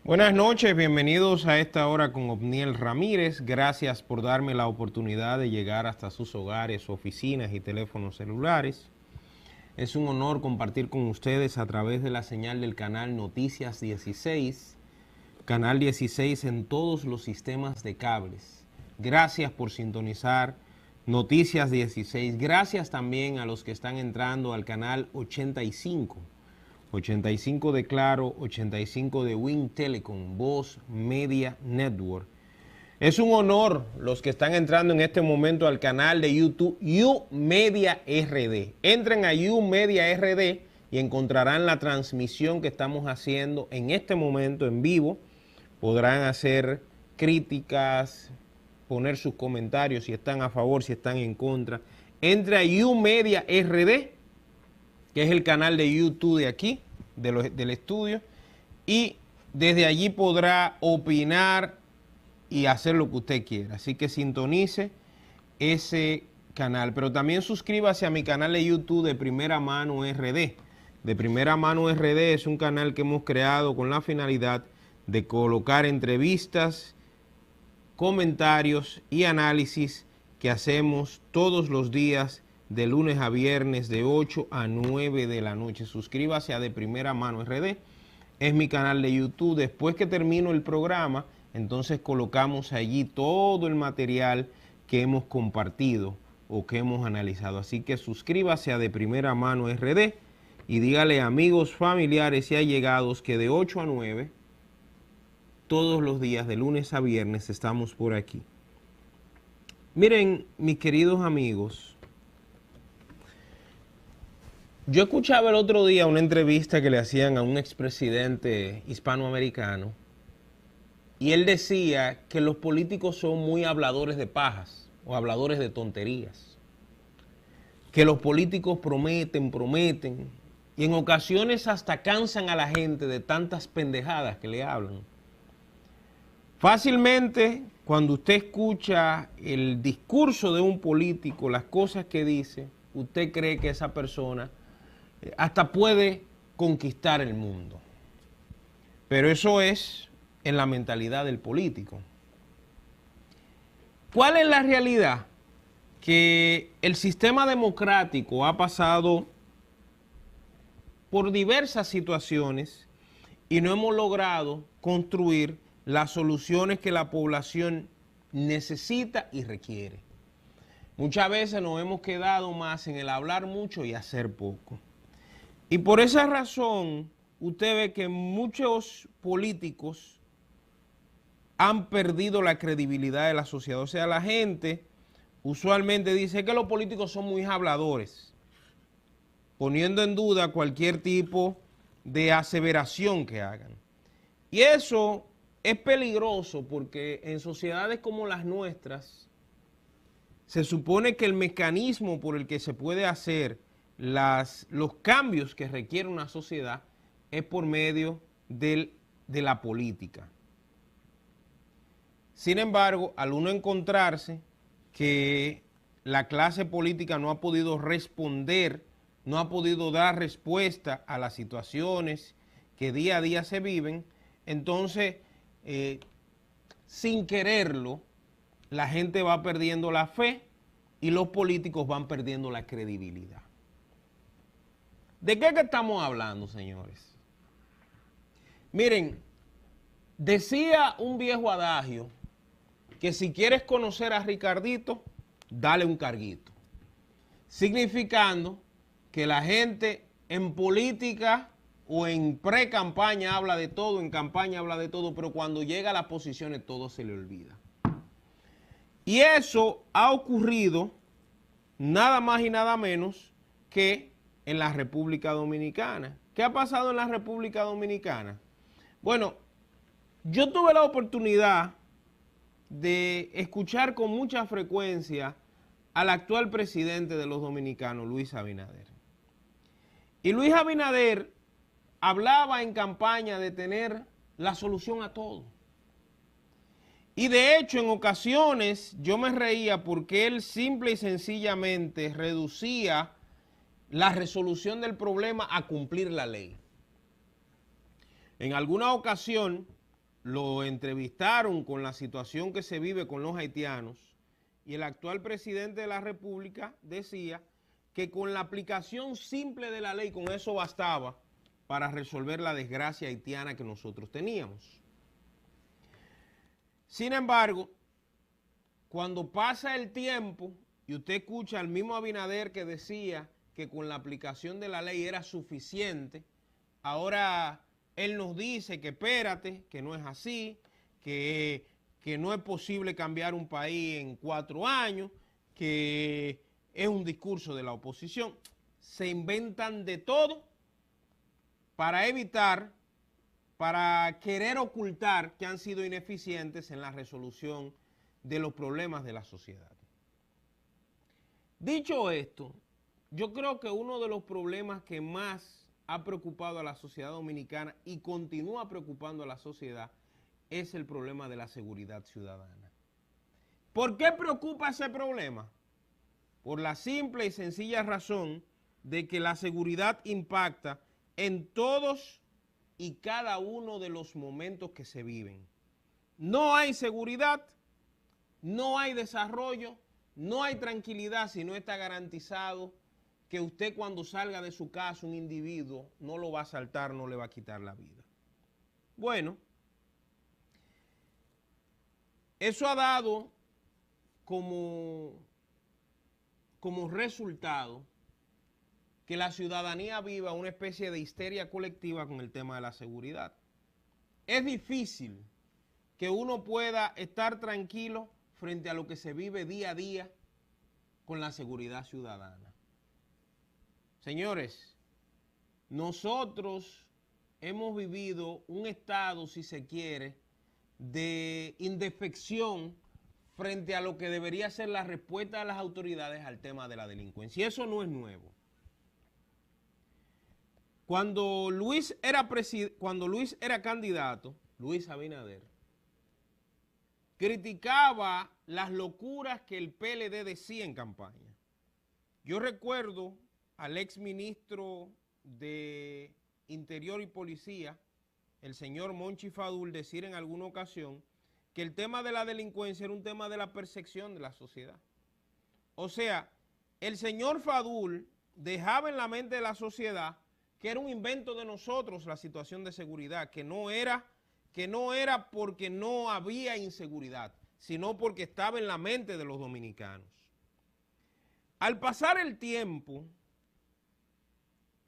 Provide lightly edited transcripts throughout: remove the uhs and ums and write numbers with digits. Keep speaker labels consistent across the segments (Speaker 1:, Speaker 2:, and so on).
Speaker 1: Buenas noches, bienvenidos a esta hora con Obniel Ramírez. Gracias por darme la oportunidad de llegar hasta sus hogares, oficinas y teléfonos celulares. Es un honor compartir con ustedes a través de la señal del canal Noticias 16, canal 16 en todos los sistemas de cables. Gracias por sintonizar Noticias 16. Gracias también a los que están entrando al canal 85. 85 de Claro, 85 de Win Telecom, Voz Media Network. Es un honor los que están entrando en este momento al canal de YouTube YouMedia RD. Entren a YouMedia RD y encontrarán la transmisión que estamos haciendo en este momento en vivo. Podrán hacer críticas, poner sus comentarios si están a favor, si están en contra. Entre a YouMedia RD, que es el canal de YouTube de aquí, del estudio, y desde allí podrá opinar y hacer lo que usted quiera. Así que sintonice ese canal, pero también suscríbase a mi canal de YouTube de Primera Mano RD. De Primera Mano RD es un canal que hemos creado con la finalidad de colocar entrevistas, comentarios y análisis que hacemos todos los días de lunes a viernes de 8 a 9 de la noche. Suscríbase a De Primera Mano RD, es mi canal de YouTube. Después que termino el programa, entonces colocamos allí todo el material que hemos compartido o que hemos analizado. Así que suscríbase a De Primera Mano RD y dígale a amigos, familiares y allegados que de 8 a 9, todos los días de lunes a viernes estamos por aquí. Miren, mis queridos amigos, yo escuchaba el otro día una entrevista que le hacían a un expresidente hispanoamericano y él decía que los políticos son muy habladores de pajas o habladores de tonterías, que los políticos prometen y en ocasiones hasta cansan a la gente de tantas pendejadas que le hablan. Fácilmente, cuando usted escucha el discurso de un político, las cosas que dice, usted cree que esa persona hasta puede conquistar el mundo. Pero eso es en la mentalidad del político. ¿Cuál es la realidad? Que el sistema democrático ha pasado por diversas situaciones y no hemos logrado construir las soluciones que la población necesita y requiere. Muchas veces nos hemos quedado más en el hablar mucho y hacer poco. Y por esa razón, usted ve que muchos políticos han perdido la credibilidad de la sociedad. O sea, la gente usualmente dice que los políticos son muy habladores, poniendo en duda cualquier tipo de aseveración que hagan. Y eso es peligroso porque en sociedades como las nuestras, se supone que el mecanismo por el que se puede hacer los cambios que requiere una sociedad es por medio de la política. Sin embargo, al uno encontrarse que la clase política no ha podido responder, no ha podido dar respuesta a las situaciones que día a día se viven, entonces, sin quererlo, la gente va perdiendo la fe y los políticos van perdiendo la credibilidad. ¿De qué estamos hablando, señores? Miren, decía un viejo adagio que si quieres conocer a Ricardito, dale un carguito. Significando que la gente en política o en pre-campaña habla de todo, en campaña habla de todo, pero cuando llega a las posiciones todo se le olvida. Y eso ha ocurrido nada más y nada menos que en la República Dominicana. ¿Qué ha pasado en la República Dominicana? Bueno, yo tuve la oportunidad de escuchar con mucha frecuencia al actual presidente de los dominicanos, Luis Abinader. Y Luis Abinader hablaba en campaña de tener la solución a todo. Y de hecho, en ocasiones yo me reía porque él simple y sencillamente reducía la resolución del problema a cumplir la ley. En alguna ocasión lo entrevistaron con la situación que se vive con los haitianos y el actual presidente de la República decía que con la aplicación simple de la ley, con eso bastaba para resolver la desgracia haitiana que nosotros teníamos. Sin embargo, cuando pasa el tiempo y usted escucha al mismo Abinader que decía que con la aplicación de la ley era suficiente, ahora él nos dice que espérate, que no es así, que no es posible cambiar un país en 4 años, que es un discurso de la oposición. Se inventan de todo para evitar, para querer ocultar que han sido ineficientes en la resolución de los problemas de la sociedad. Dicho esto, yo creo que uno de los problemas que más ha preocupado a la sociedad dominicana y continúa preocupando a la sociedad es el problema de la seguridad ciudadana. ¿Por qué preocupa ese problema? Por la simple y sencilla razón de que la seguridad impacta en todos y cada uno de los momentos que se viven. No hay seguridad, no hay desarrollo, no hay tranquilidad si no está garantizado que usted cuando salga de su casa, un individuo, no lo va a asaltar, no le va a quitar la vida. Bueno, eso ha dado como resultado que la ciudadanía viva una especie de histeria colectiva con el tema de la seguridad. Es difícil que uno pueda estar tranquilo frente a lo que se vive día a día con la seguridad ciudadana. Señores, nosotros hemos vivido un estado, si se quiere, de indefección frente a lo que debería ser la respuesta de las autoridades al tema de la delincuencia. Y eso no es nuevo. Cuando Luis era candidato, Luis Abinader, criticaba las locuras que el PLD decía en campaña. Yo recuerdo al ex ministro de Interior y Policía, el señor Monchi Fadul, decir en alguna ocasión que el tema de la delincuencia era un tema de la percepción de la sociedad. O sea, el señor Fadul dejaba en la mente de la sociedad que era un invento de nosotros la situación de seguridad, que no era porque no había inseguridad, sino porque estaba en la mente de los dominicanos. Al pasar el tiempo,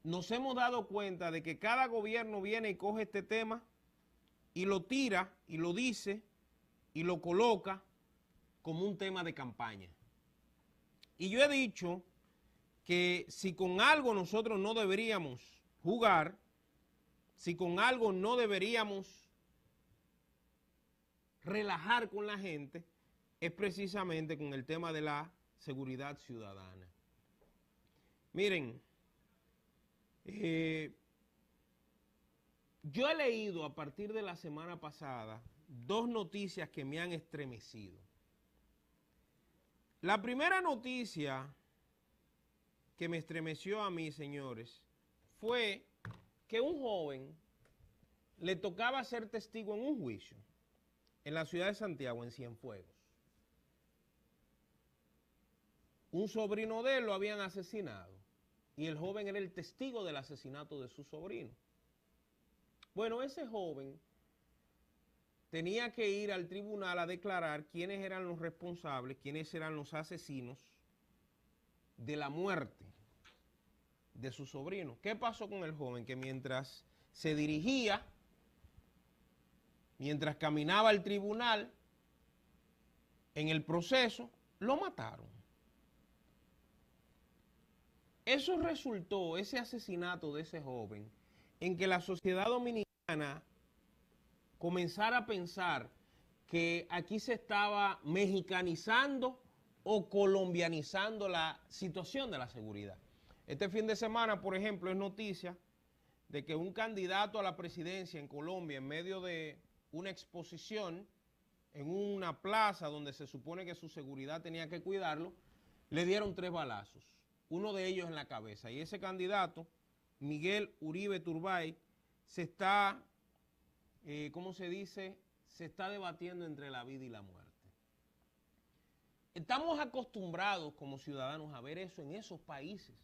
Speaker 1: nos hemos dado cuenta de que cada gobierno viene y coge este tema y lo tira y lo dice y lo coloca como un tema de campaña. Y yo he dicho que si con algo nosotros no deberíamos jugar, si con algo no deberíamos relajar con la gente, es precisamente con el tema de la seguridad ciudadana. Miren, yo he leído a partir de la semana pasada 2 noticias que me han estremecido. La primera noticia que me estremeció a mí, señores, fue que un joven le tocaba ser testigo en un juicio en la ciudad de Santiago, en Cienfuegos. Un sobrino de él lo habían asesinado y el joven era el testigo del asesinato de su sobrino. Bueno, ese joven tenía que ir al tribunal a declarar quiénes eran los responsables, quiénes eran los asesinos de la muerte de su sobrino. ¿Qué pasó con el joven? Que mientras se dirigía, mientras caminaba al tribunal, en el proceso, lo mataron. Eso resultó, ese asesinato de ese joven, en que la sociedad dominicana comenzara a pensar que aquí se estaba mexicanizando o colombianizando la situación de la seguridad. Este fin de semana, por ejemplo, es noticia de que un candidato a la presidencia en Colombia, en medio de una exposición en una plaza donde se supone que su seguridad tenía que cuidarlo, le dieron 3 balazos, uno de ellos en la cabeza. Y ese candidato, Miguel Uribe Turbay, se está, ¿cómo se dice?, se está debatiendo entre la vida y la muerte. Estamos acostumbrados como ciudadanos a ver eso en esos países.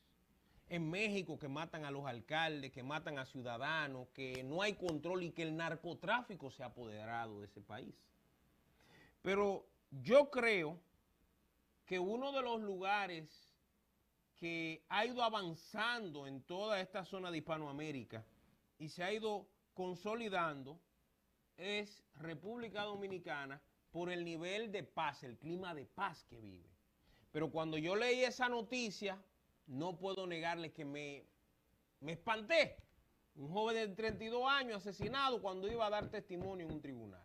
Speaker 1: En México, que matan a los alcaldes, que matan a ciudadanos, que no hay control y que el narcotráfico se ha apoderado de ese país. Pero yo creo que uno de los lugares que ha ido avanzando en toda esta zona de Hispanoamérica y se ha ido consolidando es República Dominicana por el nivel de paz, el clima de paz que vive. Pero cuando yo leí esa noticia, no puedo negarle que me espanté. Un joven de 32 años asesinado cuando iba a dar testimonio en un tribunal.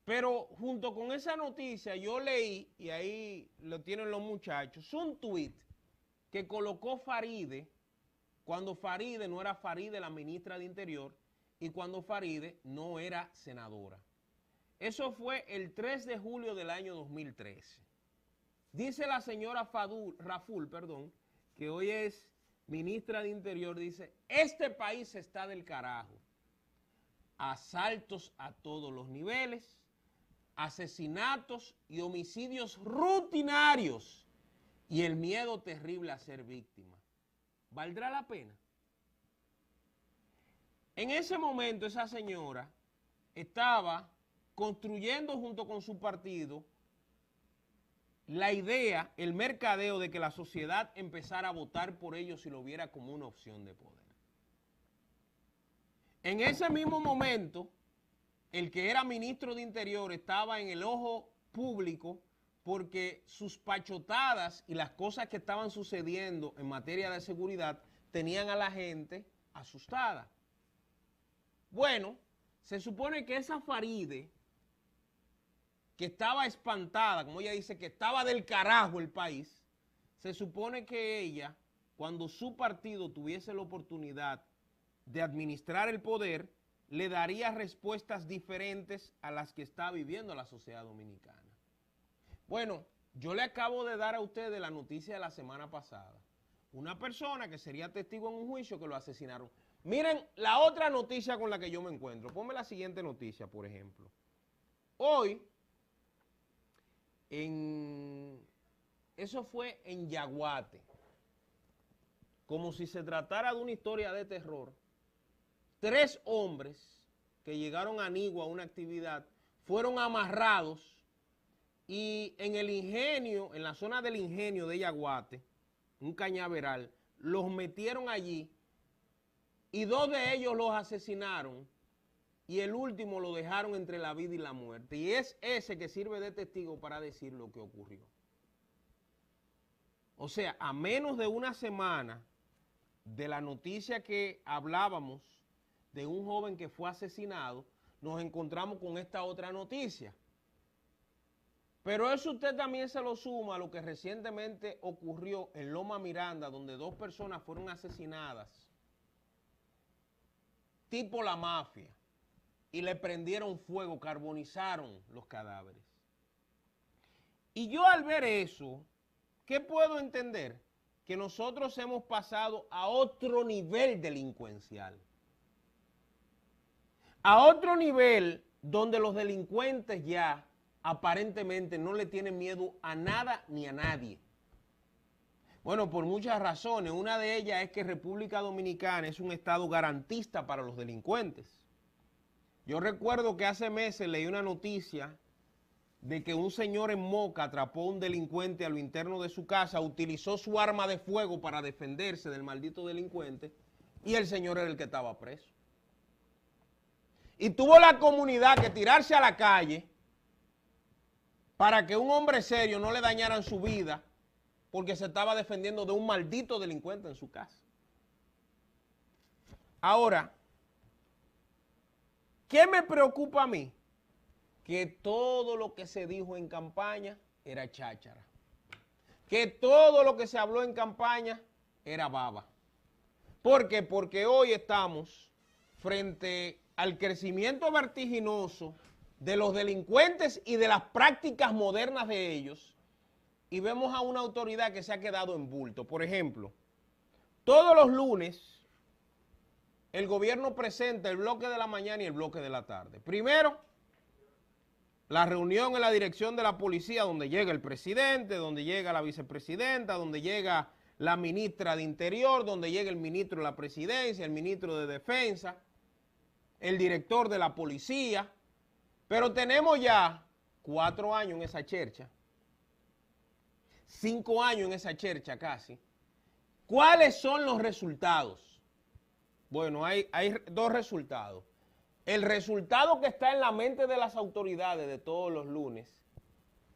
Speaker 1: Pero junto con esa noticia yo leí, y ahí lo tienen los muchachos, un tuit que colocó Faride, cuando Faride no era Faride la ministra de Interior y cuando Faride no era senadora. Eso fue el 3 de julio del año 2013. Dice la señora Raful, que hoy es ministra de Interior, dice, este país está del carajo. Asaltos a todos los niveles, asesinatos y homicidios rutinarios y el miedo terrible a ser víctima. ¿Valdrá la pena? En ese momento esa señora estaba construyendo junto con su partido la idea, el mercadeo de que la sociedad empezara a votar por ellos si lo viera como una opción de poder. En ese mismo momento, el que era ministro de Interior estaba en el ojo público porque sus pachotadas y las cosas que estaban sucediendo en materia de seguridad tenían a la gente asustada. Bueno, se supone que esa Faride, que estaba espantada, como ella dice, que estaba del carajo el país, se supone que ella, cuando su partido tuviese la oportunidad de administrar el poder, le daría respuestas diferentes a las que está viviendo la sociedad dominicana. Bueno, yo le acabo de dar a ustedes la noticia de la semana pasada. Una persona que sería testigo en un juicio que lo asesinaron. Miren la otra noticia con la que yo me encuentro. Ponme la siguiente noticia, por ejemplo. Hoy, eso fue en Yaguate. Como si se tratara de una historia de terror. 3 hombres que llegaron a Nigua a una actividad fueron amarrados y en el ingenio, en la zona del ingenio de Yaguate, un cañaveral, los metieron allí y 2 de ellos los asesinaron y el último lo dejaron entre la vida y la muerte. Y es ese que sirve de testigo para decir lo que ocurrió. O sea, a menos de una semana de la noticia que hablábamos de un joven que fue asesinado, nos encontramos con esta otra noticia. Pero eso usted también se lo suma a lo que recientemente ocurrió en Loma Miranda, donde 2 personas fueron asesinadas, tipo la mafia, y le prendieron fuego, carbonizaron los cadáveres. Y yo al ver eso, ¿qué puedo entender? Que nosotros hemos pasado a otro nivel delincuencial. A otro nivel donde los delincuentes ya aparentemente no le tienen miedo a nada ni a nadie. Bueno, por muchas razones. Una de ellas es que República Dominicana es un estado garantista para los delincuentes. Yo recuerdo que hace meses leí una noticia de que un señor en Moca atrapó a un delincuente a lo interno de su casa, utilizó su arma de fuego para defenderse del maldito delincuente y el señor era el que estaba preso. Y tuvo la comunidad que tirarse a la calle para que un hombre serio no le dañaran su vida porque se estaba defendiendo de un maldito delincuente en su casa. Ahora, ¿qué me preocupa a mí? Que todo lo que se dijo en campaña era cháchara. Que todo lo que se habló en campaña era baba. ¿Por qué? Porque hoy estamos frente al crecimiento vertiginoso de los delincuentes y de las prácticas modernas de ellos y vemos a una autoridad que se ha quedado en bulto. Por ejemplo, todos los lunes el gobierno presenta el bloque de la mañana y el bloque de la tarde. Primero, la reunión en la dirección de la policía donde llega el presidente, donde llega la vicepresidenta, donde llega la ministra de Interior, donde llega el ministro de la Presidencia, el ministro de Defensa, el director de la policía. Pero tenemos ya 4 años en esa chercha, 5 años en esa chercha casi. ¿Cuáles son los resultados? Bueno, hay 2 resultados. El resultado que está en la mente de las autoridades de todos los lunes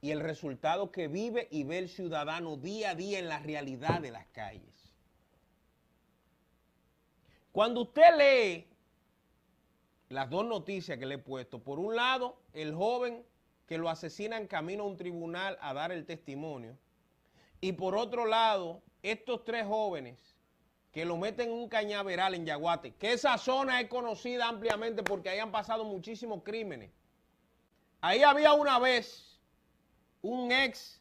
Speaker 1: y el resultado que vive y ve el ciudadano día a día en la realidad de las calles. Cuando usted lee las 2 noticias que le he puesto, por un lado, el joven que lo asesinan camino a un tribunal a dar el testimonio, y por otro lado, estos 3 jóvenes que lo meten en un cañaveral en Yaguate, que esa zona es conocida ampliamente porque ahí han pasado muchísimos crímenes. Ahí había una vez un ex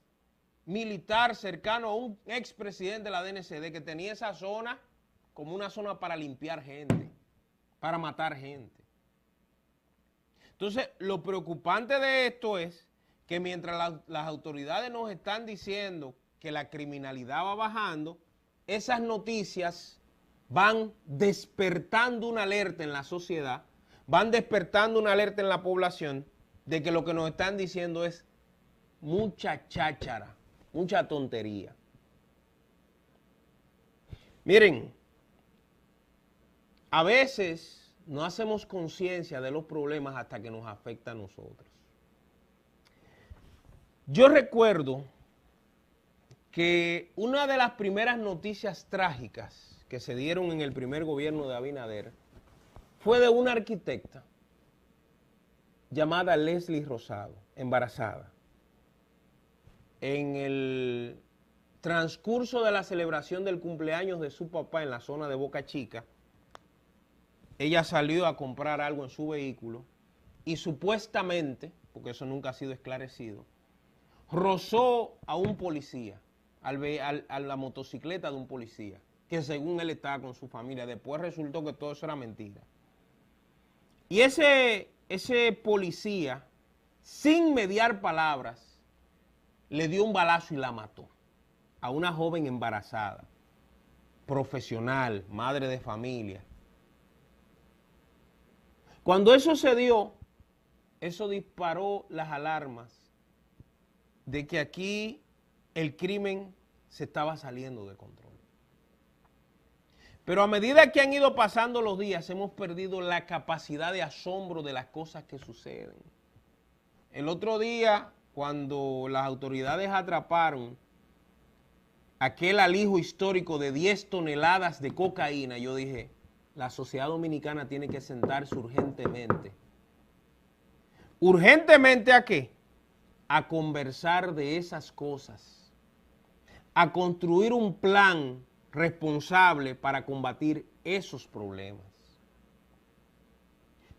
Speaker 1: militar cercano a un ex presidente de la DNCD que tenía esa zona como una zona para limpiar gente, para matar gente. Entonces, lo preocupante de esto es que mientras las autoridades nos están diciendo que la criminalidad va bajando, esas noticias van despertando una alerta en la sociedad, van despertando una alerta en la población de que lo que nos están diciendo es mucha cháchara, mucha tontería. Miren, a veces no hacemos conciencia de los problemas hasta que nos afecta a nosotros. Yo recuerdo que una de las primeras noticias trágicas que se dieron en el primer gobierno de Abinader fue de una arquitecta llamada Leslie Rosado, embarazada. En el transcurso de la celebración del cumpleaños de su papá en la zona de Boca Chica, ella salió a comprar algo en su vehículo y supuestamente, porque eso nunca ha sido esclarecido, rozó a un policía, a la motocicleta de un policía, que según él estaba con su familia. Después resultó que todo eso era mentira. Y ese policía, sin mediar palabras, le dio un balazo y la mató a una joven embarazada, profesional, madre de familia. Cuando eso se dio, eso disparó las alarmas de que aquí el crimen se estaba saliendo de control. Pero a medida que han ido pasando los días, hemos perdido la capacidad de asombro de las cosas que suceden. El otro día, cuando las autoridades atraparon aquel alijo histórico de 10 toneladas de cocaína, yo dije, la sociedad dominicana tiene que sentarse urgentemente. ¿Urgentemente a qué? A conversar de esas cosas, a construir un plan responsable para combatir esos problemas.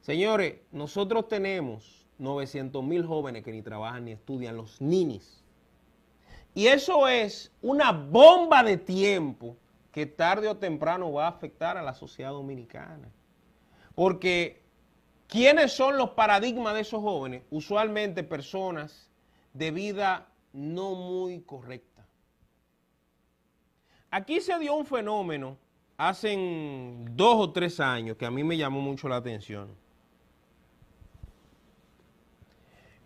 Speaker 1: Señores, nosotros tenemos 900,000 jóvenes que ni trabajan ni estudian, los ninis. Y eso es una bomba de tiempo que tarde o temprano va a afectar a la sociedad dominicana. Porque, ¿quiénes son los paradigmas de esos jóvenes? Usualmente personas de vida no muy correcta. Aquí se dio un fenómeno hace 2 o 3 años que a mí me llamó mucho la atención.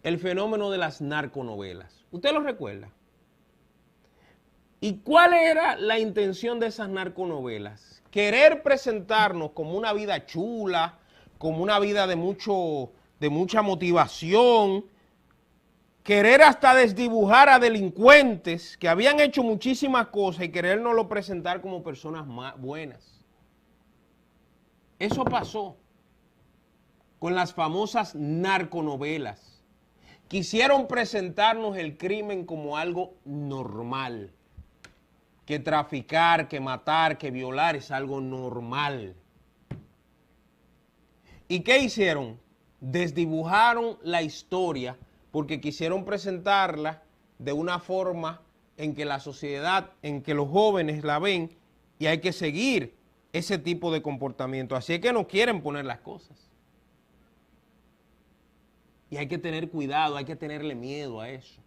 Speaker 1: El fenómeno de las narconovelas. ¿Usted lo recuerda? ¿Y cuál era la intención de esas narconovelas? Querer presentarnos como una vida chula, como una vida de mucha motivación, querer hasta desdibujar a delincuentes que habían hecho muchísimas cosas y querérnoslo presentar como personas buenas. Eso pasó con las famosas narconovelas. Quisieron presentarnos el crimen como algo normal. Que traficar, que matar, que violar es algo normal. ¿Y qué hicieron? Desdibujaron la historia porque quisieron presentarla de una forma en que la sociedad, en que los jóvenes la ven y hay que seguir ese tipo de comportamiento. Así es que no quieren poner las cosas. Y hay que tener cuidado, hay que tenerle miedo a eso.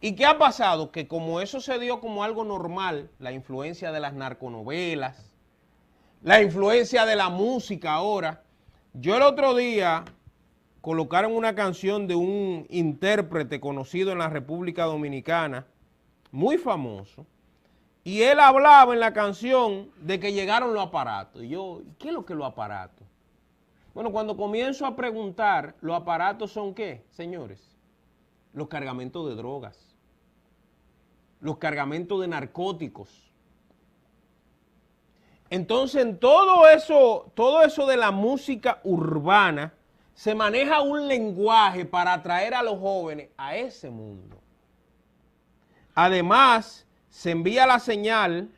Speaker 1: ¿Y qué ha pasado? Que como eso se dio como algo normal, la influencia de las narconovelas, la influencia de la música ahora. Yo el otro día colocaron una canción de un intérprete conocido en la República Dominicana, muy famoso, y él hablaba en la canción de que llegaron los aparatos. Y yo, ¿qué es lo que los aparatos? Bueno, cuando comienzo a preguntar, ¿los aparatos son qué, señores? Los cargamentos de drogas, los cargamentos de narcóticos. Entonces, en todo eso de la música urbana, se maneja un lenguaje para atraer a los jóvenes a ese mundo. Además, se envía la señal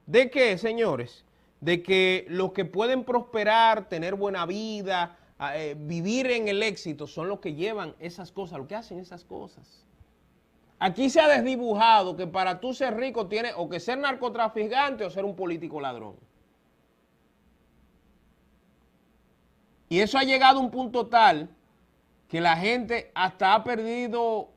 Speaker 1: de que, señores, de que los que pueden prosperar, tener buena vida, vivir en el éxito, son los que llevan esas cosas, los que hacen esas cosas. Aquí se ha desdibujado que para tú ser rico tienes o que ser narcotraficante o ser un político ladrón. Y eso ha llegado a un punto tal que la gente hasta ha perdido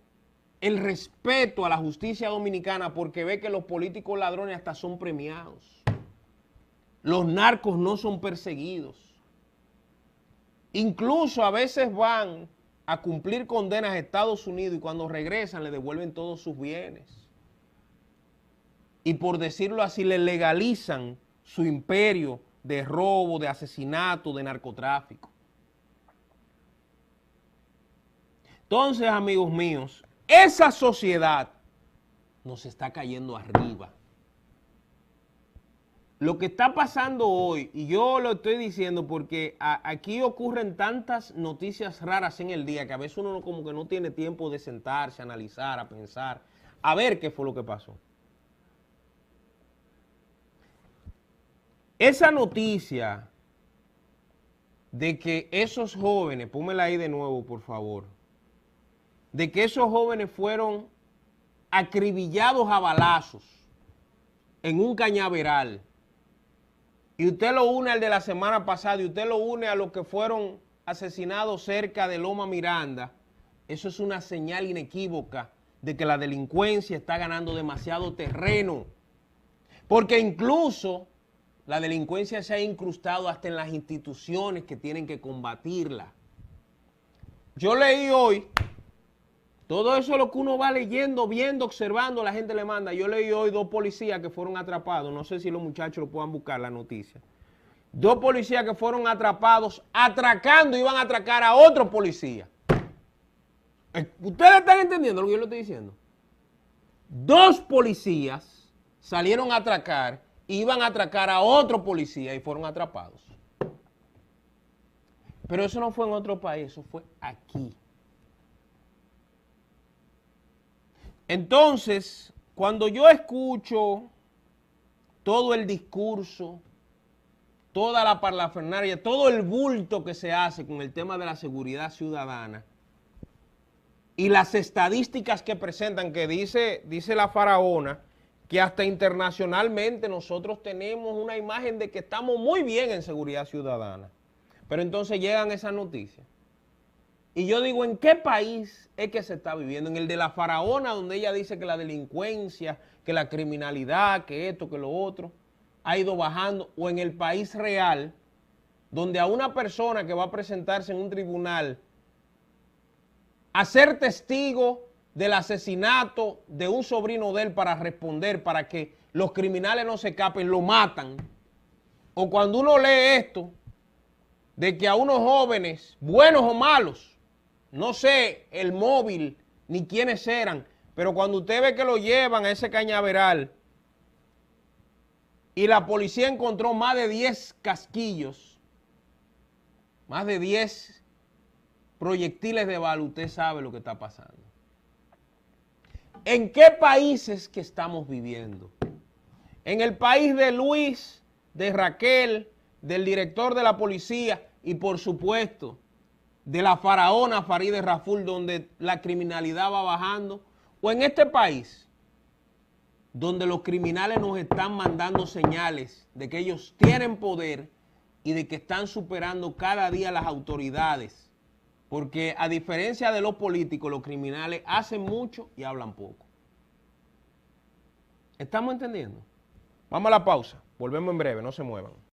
Speaker 1: el respeto a la justicia dominicana porque ve que los políticos ladrones hasta son premiados. Los narcos no son perseguidos. Incluso a veces van a cumplir condenas a Estados Unidos y cuando regresan le devuelven todos sus bienes. Y por decirlo así, le legalizan su imperio de robo, de asesinato, de narcotráfico. Entonces, amigos míos, esa sociedad nos está cayendo arriba. Lo que está pasando hoy, y yo lo estoy diciendo porque aquí ocurren tantas noticias raras en el día que a veces uno como que no tiene tiempo de sentarse, a analizar, a pensar, a ver qué fue lo que pasó. Esa noticia de que esos jóvenes, pónmela ahí de nuevo por favor, de que esos jóvenes fueron acribillados a balazos en un cañaveral, y usted lo une al de la semana pasada, y usted lo une a los que fueron asesinados cerca de Loma Miranda, eso es una señal inequívoca de que la delincuencia está ganando demasiado terreno, porque incluso la delincuencia se ha incrustado hasta en las instituciones que tienen que combatirla. Yo leí hoy, todo eso es lo que uno va leyendo, viendo, observando, la gente le manda. Yo leí hoy 2 policías que fueron atrapados, no sé si los muchachos lo puedan buscar la noticia. 2 policías que fueron atrapados atracando, iban a atracar a otro policía. ¿Ustedes están entendiendo lo que yo le estoy diciendo? 2 policías salieron a atracar, iban a atracar a otro policía y fueron atrapados. Pero eso no fue en otro país, eso fue aquí. Entonces, cuando yo escucho todo el discurso, toda la parafernalia, todo el bulto que se hace con el tema de la seguridad ciudadana y las estadísticas que presentan, que dice la faraona, que hasta internacionalmente nosotros tenemos una imagen de que estamos muy bien en seguridad ciudadana. Pero entonces llegan esas noticias. Y yo digo, ¿en qué país es que se está viviendo? En el de la faraona, donde ella dice que la delincuencia, que la criminalidad, que esto, que lo otro, ha ido bajando. O en el país real, donde a una persona que va a presentarse en un tribunal a ser testigo del asesinato de un sobrino de él para responder, para que los criminales no se escapen, lo matan. O cuando uno lee esto, de que a unos jóvenes, buenos o malos, no sé el móvil ni quiénes eran, pero cuando usted ve que lo llevan a ese cañaveral y la policía encontró más de 10 casquillos, más de 10 proyectiles de bala, usted sabe lo que está pasando. ¿En qué países que estamos viviendo? En el país de Luis, de Raquel, del director de la policía y por supuesto de la faraona Farideh Raful, donde la criminalidad va bajando, o en este país donde los criminales nos están mandando señales de que ellos tienen poder y de que están superando cada día las autoridades. Porque a diferencia de los políticos, los criminales hacen mucho y hablan poco. ¿Estamos entendiendo? Vamos a la pausa. Volvemos en breve, no se muevan.